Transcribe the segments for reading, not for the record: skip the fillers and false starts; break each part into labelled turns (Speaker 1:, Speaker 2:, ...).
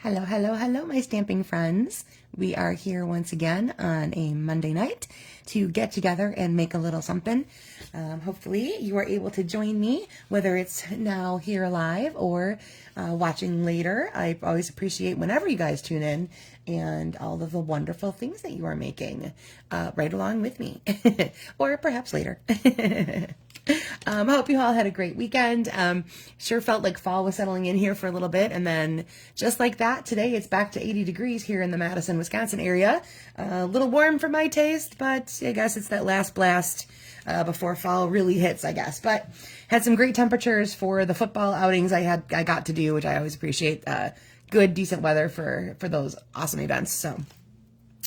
Speaker 1: Hello, hello, hello, my stamping friends. We are here once again on a Monday night to get together and make a little something. Hopefully you are able to join me, whether it's now here live or watching later. I always appreciate whenever you guys tune in and all of the wonderful things that you are making right along with me, or perhaps later. I hope you all had a great weekend. Sure felt like fall was settling in here for a little bit, and then just like that, today it's back to 80 degrees here in the Madison, Wisconsin area. A little warm for my taste, but I guess it's that last blast before fall really hits, I guess. But had some great temperatures for the football outings I got to do, which I always appreciate. Good, decent weather for those awesome events. So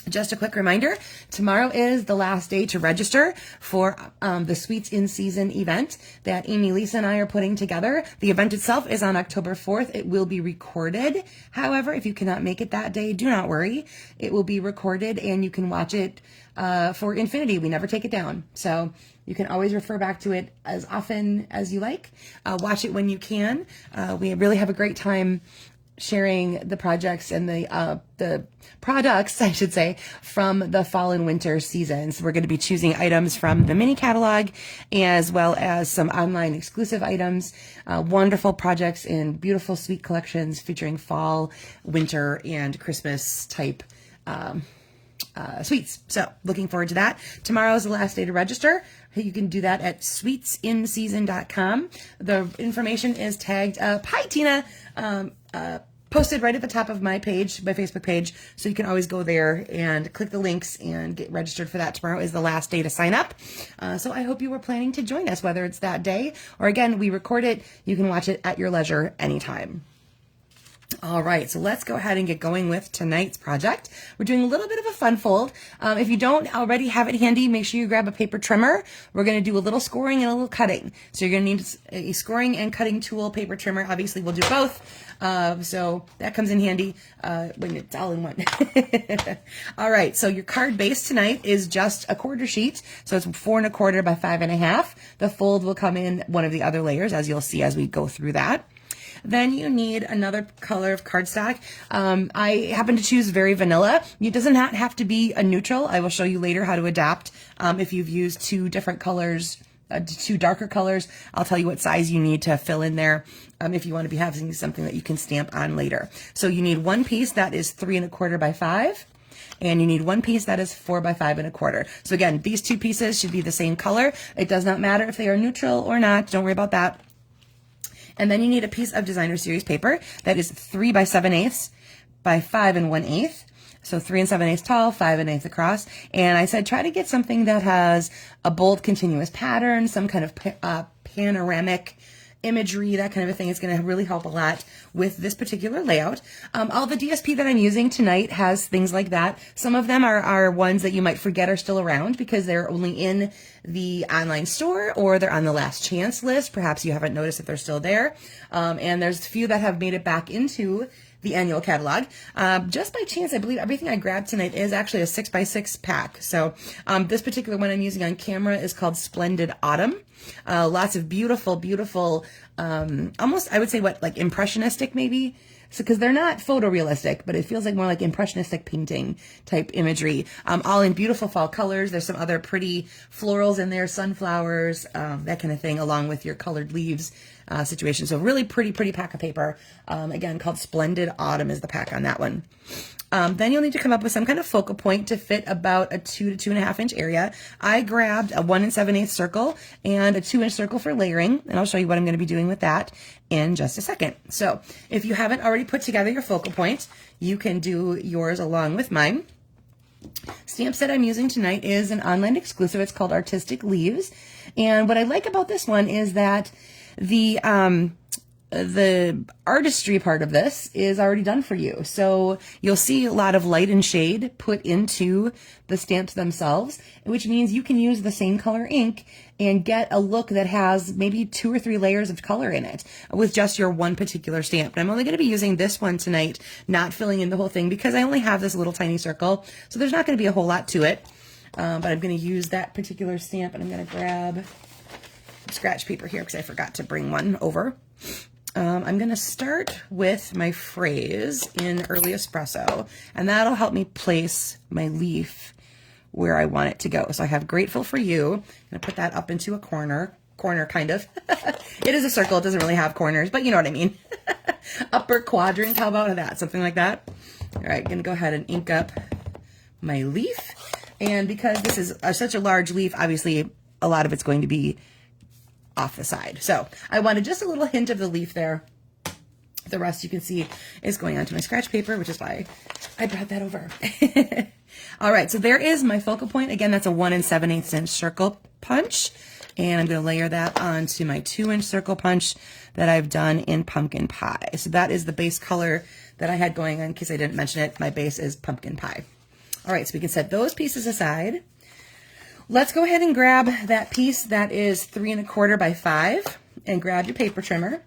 Speaker 1: just a quick reminder, tomorrow is the last day to register for the Sweets in Season event that Amy, Lisa, and I are putting together. The event itself is on October 4th. It will be recorded. However, if you cannot make it that day, do not worry. It will be recorded and you can watch it for infinity. We never take it down. So you can always refer back to it as often as you like. Watch it when you can. We really have a great time sharing the projects and the products, I should say, from the fall and winter seasons. We're going to be choosing items from the mini catalog as well as some online exclusive items, wonderful projects in beautiful sweet collections featuring fall, winter, and Christmas type sweets. So looking forward to that. Tomorrow is the last day to register. You can do that at sweetsinseason.com. The information is tagged up. Hi, Tina. Posted right at the top of my page, my Facebook page, so you can always go there and click the links and get registered for that. Tomorrow is the last day to sign up. So I hope you were planning to join us, whether it's that day or, again, we record it. You can watch it at your leisure anytime. All right, so let's go ahead and get going with tonight's project. We're doing a little bit of a fun fold. If you don't already have it handy, make sure you grab a paper trimmer. We're going to do a little scoring and a little cutting. So you're going to need a scoring and cutting tool, paper trimmer. Obviously, we'll do both. So that comes in handy when it's all in one. All right, so your card base tonight is just a quarter sheet. So it's 4 1/4 by 5 1/2. The fold will come in one of the other layers, as you'll see as we go through that. Then you need another color of cardstock. I happen to choose very vanilla. It does not have to be a neutral. I will show you later how to adapt. If you've used two different colors, two darker colors, I'll tell you what size you need to fill in there if you want to be having something that you can stamp on later. So you need one piece that is 3 1/4 by 5. And you need one piece that is 4 by 5 1/4. So again, these two pieces should be the same color. It does not matter if they are neutral or not. Don't worry about that. And then you need a piece of designer series paper that is 3 by 7/8 by 5 1/8. So 3 7/8 tall, 5 1/8 across. And I said, try to get something that has a bold continuous pattern, some kind of panoramic imagery, that kind of a thing. Is going to really help a lot with this particular layout. All the DSP that I'm using tonight has things like that. Some of them are ones that you might forget are still around because they're only in the online store or they're on the last chance list. Perhaps you haven't noticed if they're still there. And there's a few that have made it back into the annual catalog. Just by chance, I believe everything I grabbed tonight is actually a 6 by 6 pack. So this particular one I'm using on camera is called Splendid Autumn. Lots of beautiful, beautiful, almost, I would say, like impressionistic maybe? So, because they're not photorealistic, but it feels like more like impressionistic painting type imagery. All in beautiful fall colors. There's some other pretty florals in there, sunflowers, that kind of thing, along with your colored leaves situation. So really pretty pack of paper. Again, called Splendid Autumn is the pack on that one. Then you'll need to come up with some kind of focal point to fit about a 2 to 2.5 inch area. I grabbed a 1 7/8 circle and a 2-inch circle for layering, and I'll show you what I'm going to be doing with that in just a second. So if you haven't already put together your focal point, you can do yours along with mine. Stamp set I'm using tonight is an online exclusive. It's called Artistic Leaves. And what I like about this one is that the artistry part of this is already done for you. So you'll see a lot of light and shade put into the stamps themselves, which means you can use the same color ink and get a look that has maybe 2 or 3 layers of color in it with just your one particular stamp. And I'm only going to be using this one tonight, not filling in the whole thing because I only have this little tiny circle. So there's not going to be a whole lot to it. But I'm going to use that particular stamp, and I'm going to grab scratch paper here because I forgot to bring one over. I'm going to start with my phrase in Early Espresso, and that'll help me place my leaf where I want it to go. So I have grateful for you. I'm going to put that up into a corner kind of. It is a circle. It doesn't really have corners, but you know what I mean. Upper quadrant, how about that? Something like that. All right, I'm going to go ahead and ink up my leaf. And because this is such a large leaf, obviously a lot of it's going to be off the side. So I wanted just a little hint of the leaf there. The rest you can see is going onto my scratch paper, which is why I brought that over. All right, so there is my focal point. Again, that's a 1 7/8 inch circle punch. And I'm going to layer that onto my 2-inch circle punch that I've done in pumpkin pie. So that is the base color that I had going on. In case I didn't mention it, my base is pumpkin pie. All right, so we can set those pieces aside. Let's go ahead and grab that piece that is 3 1/4 by 5 and grab your paper trimmer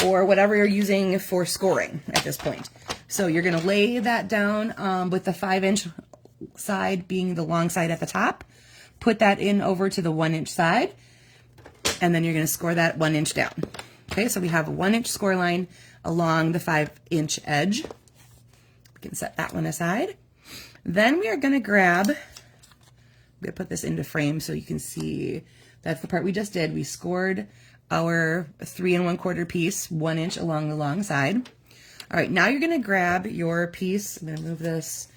Speaker 1: or whatever you're using for scoring at this point. So you're going to lay that down with the 5-inch side being the long side at the top. Put that in over to the 1-inch side, and then you're going to score that 1 inch down. Okay, so we have a 1-inch score line along the 5-inch edge. We can set that one aside. Then we are going to grab, I'm going to put this into frame so you can see that's the part we just did. We scored our 3 1/4 piece 1 inch along the long side. All right, now you're going to grab your piece. I'm going to move this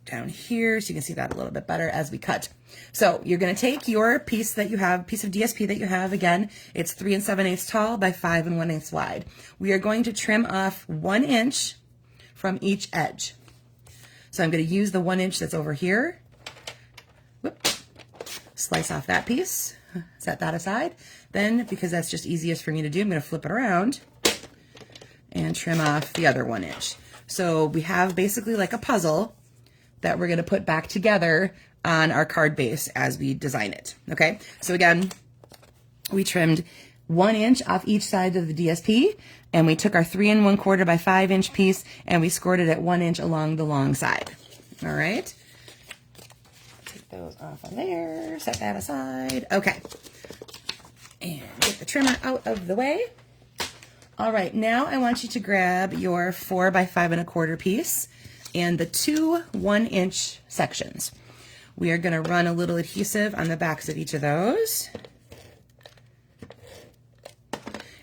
Speaker 1: down here so you can see that a little bit better as we cut. So you're going to take your piece that you have, piece of DSP that you have. Again, it's 3 7/8 tall by 5 1/8 wide. We are going to trim off 1 inch from each edge. So I'm going to use the 1 inch that's over here. Whoop. Slice off that piece, set that aside. Then, because that's just easiest for me to do, I'm going to flip it around and trim off the other 1 inch. So we have basically like a puzzle that we're going to put back together on our card base as we design it. Okay, so again, we trimmed 1 inch off each side of the DSP, and we took our 3 1/4 by 5-inch piece and we scored it at 1 inch along the long side. All right, take those off of there, set that aside. Okay, and get the trimmer out of the way. All right, now I want you to grab your 4 by 5 1/4 piece and the 2 1-inch sections. We are going to run a little adhesive on the backs of each of those.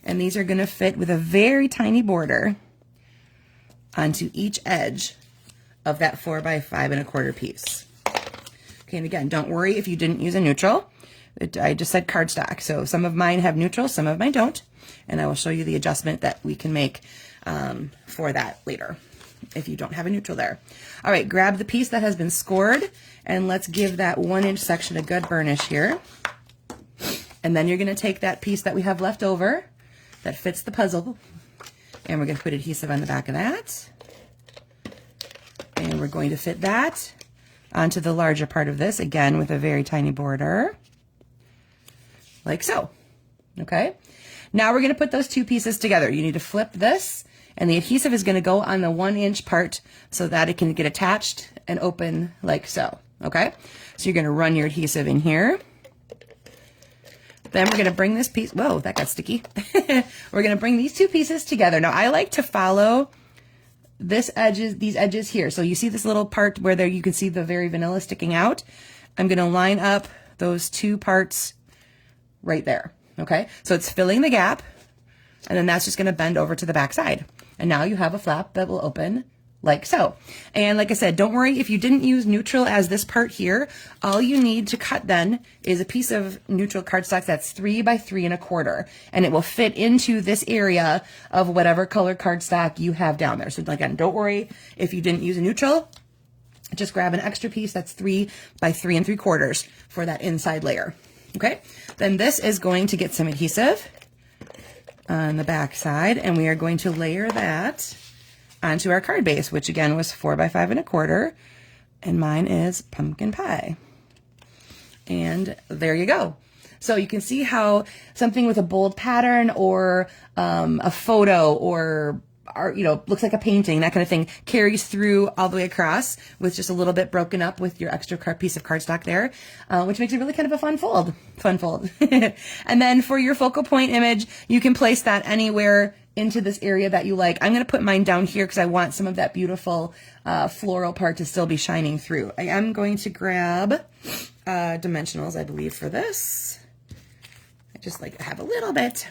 Speaker 1: And these are going to fit with a very tiny border onto each edge of that 4 by 5 1/4 piece. Okay, and again, don't worry if you didn't use a neutral. I just said cardstock, so some of mine have neutral, some of mine don't. And I will show you the adjustment that we can make for that later if you don't have a neutral there. All right, grab the piece that has been scored and let's give that 1-inch section a good burnish here. And then you're going to take that piece that we have left over that fits the puzzle, and we're going to put adhesive on the back of that. And we're going to fit that onto the larger part of this, again with a very tiny border, like so. Okay, now we're going to put those two pieces together. You need to flip this, and the adhesive is going to go on the 1-inch part so that it can get attached and open like so. Okay, so you're going to run your adhesive in here. Then we're going to bring this piece, whoa, that got sticky. We're going to bring these two pieces together. Now I like to follow these edges here. So you see this little part where there you can see the very vanilla sticking out. I'm going to line up those two parts right there. Okay, so it's filling the gap, and then that's just going to bend over to the back side. And now you have a flap that will open like so. And like I said, don't worry if you didn't use neutral as this part here. All you need to cut then is a piece of neutral cardstock that's 3 by 3 1/4, and it will fit into this area of whatever color cardstock you have down there. So again, don't worry if you didn't use a neutral. Just grab an extra piece that's 3 by 3 3/4 for that inside layer. Okay, then this is going to get some adhesive on the back side, and we are going to layer that onto our card base, which again was 4 by 5 1/4, and mine is pumpkin pie. And there you go. So you can see how something with a bold pattern or a photo or art, you know, looks like a painting, that kind of thing, carries through all the way across with just a little bit broken up with your extra piece of cardstock there, which makes it really kind of a fun fold. And then for your focal point image, you can place that anywhere into this area that you like. I'm going to put mine down here because I want some of that beautiful floral part to still be shining through. I am going to grab dimensionals, I believe, for this. I just like to have a little bit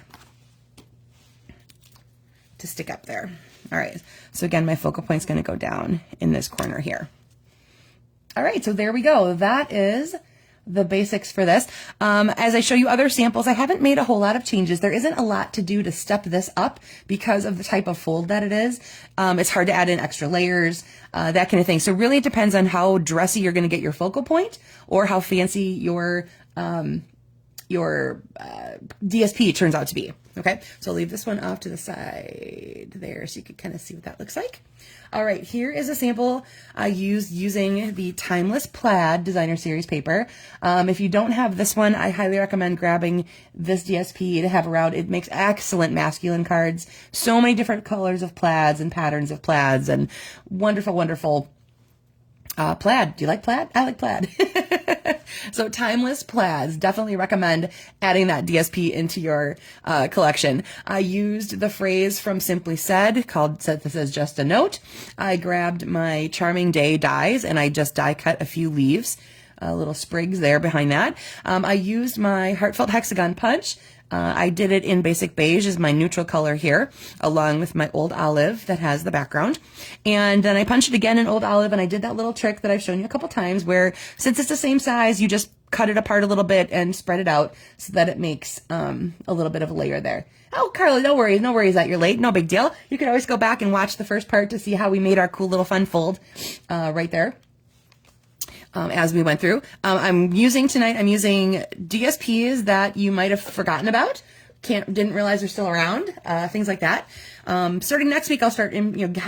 Speaker 1: to stick up there. All right, so again, my focal point's going to go down in this corner here. All right, so there we go. That is the basics for this. As I show you other samples, I haven't made a whole lot of changes. There isn't a lot to do to step this up because of the type of fold that it is. It's hard to add in extra layers, that kind of thing. So really it depends on how dressy you're going to get your focal point or how fancy your DSP turns out to be. Okay, so I'll leave this one off to the side there so you can kind of see what that looks like. All right, here is a sample I used using the Timeless Plaid Designer Series paper. If you don't have this one, I highly recommend grabbing this DSP to have around. It makes excellent masculine cards. So many different colors of plaids and patterns of plaids and wonderful, wonderful plaid. Do you like plaid? I like plaid. So Timeless Plaids, definitely recommend adding that DSP into your collection. I used the phrase from Simply Said called "This is just a note." I grabbed my Charming Day dies and I just die cut a few leaves, little sprigs there behind that. I used my Heartfelt Hexagon punch. I did it in basic beige as my neutral color here, along with my old olive that has the background. And then I punched it again in old olive, and I did that little trick that I've shown you a couple times where, since it's the same size, you just cut it apart a little bit and spread it out so that it makes a little bit of a layer there. Oh, Carla, no worries that you're late. No big deal. You can always go back and watch the first part to see how we made our cool little fun fold right there. As we went through. I'm using DSPs that you might have forgotten about, didn't realize they're still around, things like that. Starting next week, I'll start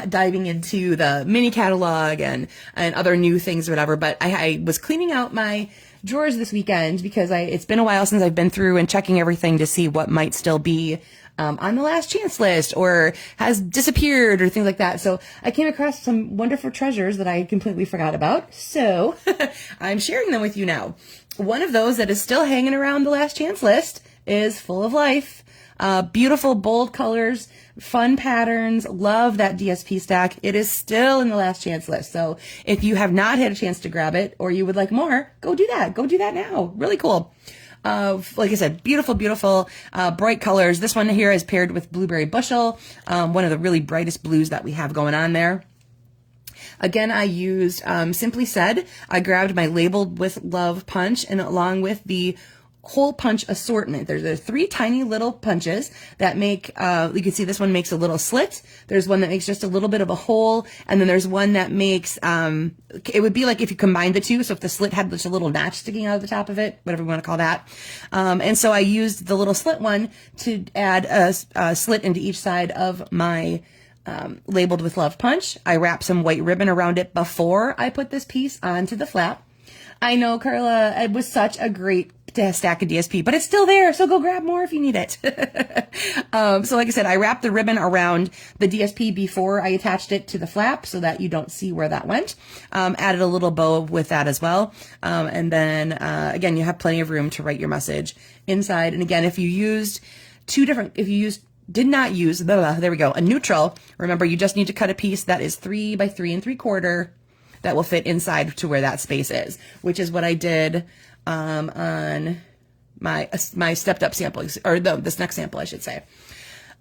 Speaker 1: diving into the mini catalog and other new things or whatever, but I was cleaning out my drawers this weekend because it's been a while since I've been through and checking everything to see what might still be on the last chance list or has disappeared or things like that. So I came across some wonderful treasures that I completely forgot about. So I'm sharing them with you now. One of those that is still hanging around the last chance list is Full of Life. Beautiful, bold colors, fun patterns. Love that DSP stack. It is still in the last chance list. So if you have not had a chance to grab it or you would like more, go do that. Go do that now. Really cool. Like I said, beautiful, beautiful, bright colors. This one here is paired with Blueberry Bushel, one of the really brightest blues that we have going on there. Again, I used Simply Said. I grabbed my Labeled with Love punch, and along with the hole punch assortment. There's 3 tiny little punches that make, you can see this one makes a little slit. There's one that makes just a little bit of a hole. And then there's one that makes, it would be like if you combine the two. So if the slit had just a little notch sticking out of the top of it, whatever you want to call that. And so I used the little slit one to add a slit into each side of my Labeled with Love punch. I wrapped some white ribbon around it before I put this piece onto the flap. I know, Carla, it was such a great stack of DSP, but it's still there, so go grab more if you need it. So like I said, I wrapped the ribbon around the DSP before I attached it to the flap so that you don't see where that went. Added a little bow with that as well. And then, again, you have plenty of room to write your message inside. And again, if you did not use, there we go, a neutral, remember you just need to cut a piece that is 3 by 3 3/4 that will fit inside to where that space is, which is what I did on my stepped up sample, or this next sample, I should say.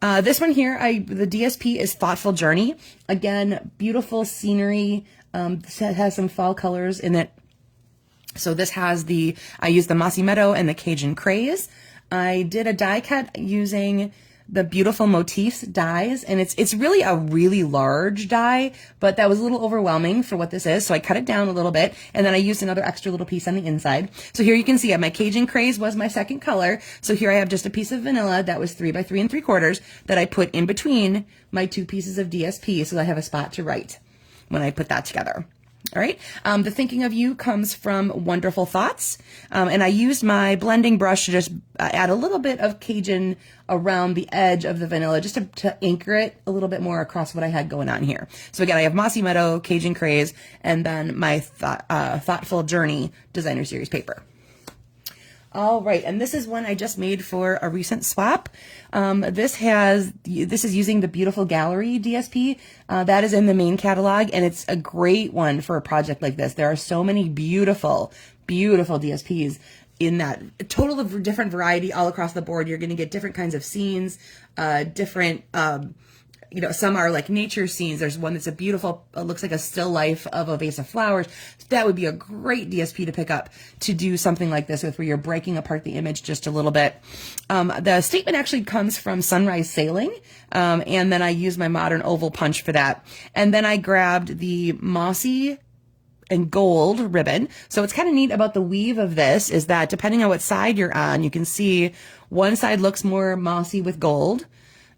Speaker 1: This one here, the DSP is Thoughtful Journey. Again, beautiful scenery. This has some fall colors in it. So this has I used the Mossy Meadow and the Cajun Craze. I did a die cut using the Beautiful Motifs dies, and it's really a really large die, but that was a little overwhelming for what this is, so I cut it down a little bit, and then I used another extra little piece on the inside. So here you can see my Cajun Craze was my second color, so here I have just a piece of vanilla that was 3 by 3 3/4 that I put in between my 2 pieces of DSP, so I have a spot to write when I put that together. All right. The thinking of you comes from Wonderful Thoughts. And I used my blending brush to just add a little bit of Cajun around the edge of the vanilla just to anchor it a little bit more across what I had going on here. So again, I have Mossy Meadow, Cajun Craze, and then my Thoughtful Journey Designer Series paper. All right, and this is one I just made for a recent swap. This is using the Beautiful Gallery DSP. That is in the main catalog, and it's a great one for a project like this. There are so many beautiful, beautiful DSPs in that total of different variety all across the board. You're going to get different kinds of scenes, different, some are like nature scenes. There's one that's a beautiful, looks like a still life of a vase of flowers. That would be a great DSP to pick up to do something like this with, where you're breaking apart the image just a little bit. The statement actually comes from Sunrise Sailing, and then I used my Modern Oval Punch for that. And then I grabbed the Mossy and Gold ribbon. So what's kind of neat about the weave of this is that depending on what side you're on, you can see one side looks more mossy with gold,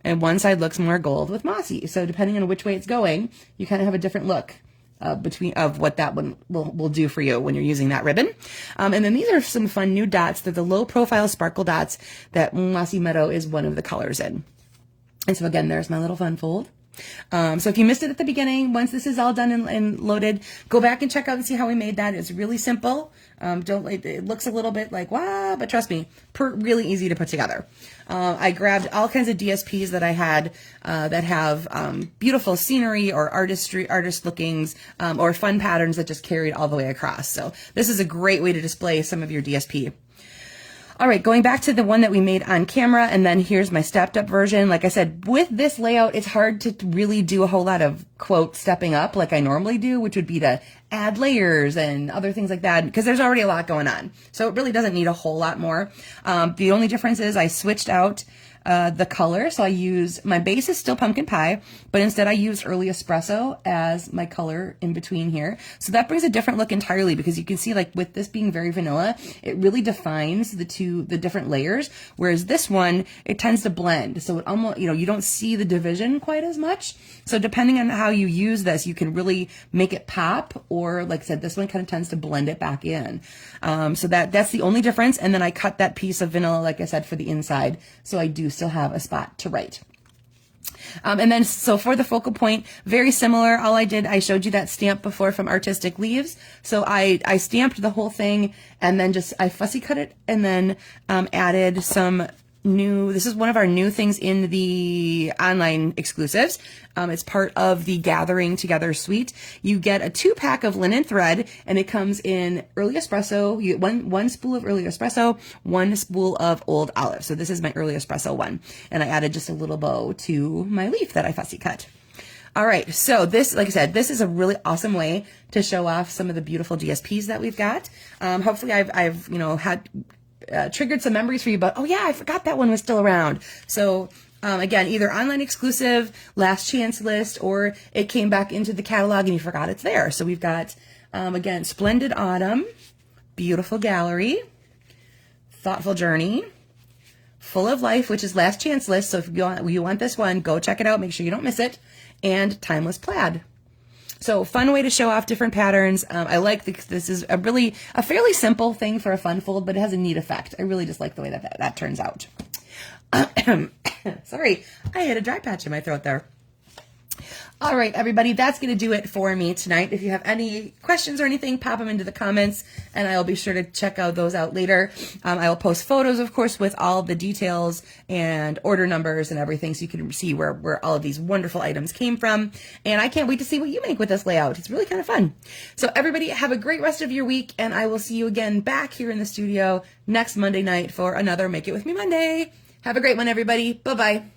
Speaker 1: and one side looks more gold with mossy. So depending on which way it's going, you kind of have a different look of what that one will do for you when you're using that ribbon. And then these are some fun new dots. They're the low profile sparkle dots that Mossy Meadow is one of the colors in. And so again, there's my little fun fold. So if you missed it at the beginning, once this is all done and loaded, go back and check out and see how we made that. It's really simple. It looks a little bit like, wow, but trust me, really easy to put together. I grabbed all kinds of DSPs that I had, that have, beautiful scenery or artist lookings, or fun patterns that just carried all the way across. So this is a great way to display some of your DSP. All right, going back to the one that we made on camera, and then here's my stepped up version. Like I said, with this layout, it's hard to really do a whole lot of, quote, stepping up like I normally do, which would be to add layers and other things like that, because there's already a lot going on. So it really doesn't need a whole lot more. The only difference is I switched out the color. So I use, my base is still pumpkin pie, but instead I use early espresso as my color in between here. So that brings a different look entirely, because you can see, like, with this being very vanilla, it really defines the different layers. Whereas this one, it tends to blend. So it almost, you don't see the division quite as much. So depending on how you use this, you can really make it pop, or like I said, this one kind of tends to blend it back in. So that's the only difference. And then I cut that piece of vanilla, like I said, for the inside. So I do still have a spot to write. And then, so for the focal point, very similar. All I did, I showed you that stamp before from Artistic Leaves. So I stamped the whole thing, and then I fussy cut it, and then added some new, this is one of our new things in the online exclusives. It's part of the Gathering Together suite. You get a 2-pack of linen thread, and it comes in early espresso. You get one spool of early espresso, 1 spool of old olive. So this is my early espresso one. And I added just a little bow to my leaf that I fussy cut. All right, so this, like I said, this is a really awesome way to show off some of the beautiful DSPs that we've got. Hopefully I've had triggered some memories for you, but oh yeah, I forgot that one was still around. So again, either online exclusive, last chance list, or it came back into the catalog and you forgot it's there. So we've got, again, Splendid Autumn, Beautiful Gallery, Thoughtful Journey, Full of Life, which is last chance list. So if you want this one, go check it out. Make sure you don't miss it. And Timeless Plaid. So fun way to show off different patterns. I like this is a fairly simple thing for a fun fold, but it has a neat effect. I really just like the way that turns out. Sorry, I had a dry patch in my throat there. All right, everybody, that's going to do it for me tonight. If you have any questions or anything, pop them into the comments, and I'll be sure to check those out later. I will post photos, of course, with all the details and order numbers and everything, so you can see where all of these wonderful items came from. And I can't wait to see what you make with this layout. It's really kind of fun. So everybody, have a great rest of your week, and I will see you again back here in the studio next Monday night for another Make It With Me Monday. Have a great one, everybody. Bye-bye.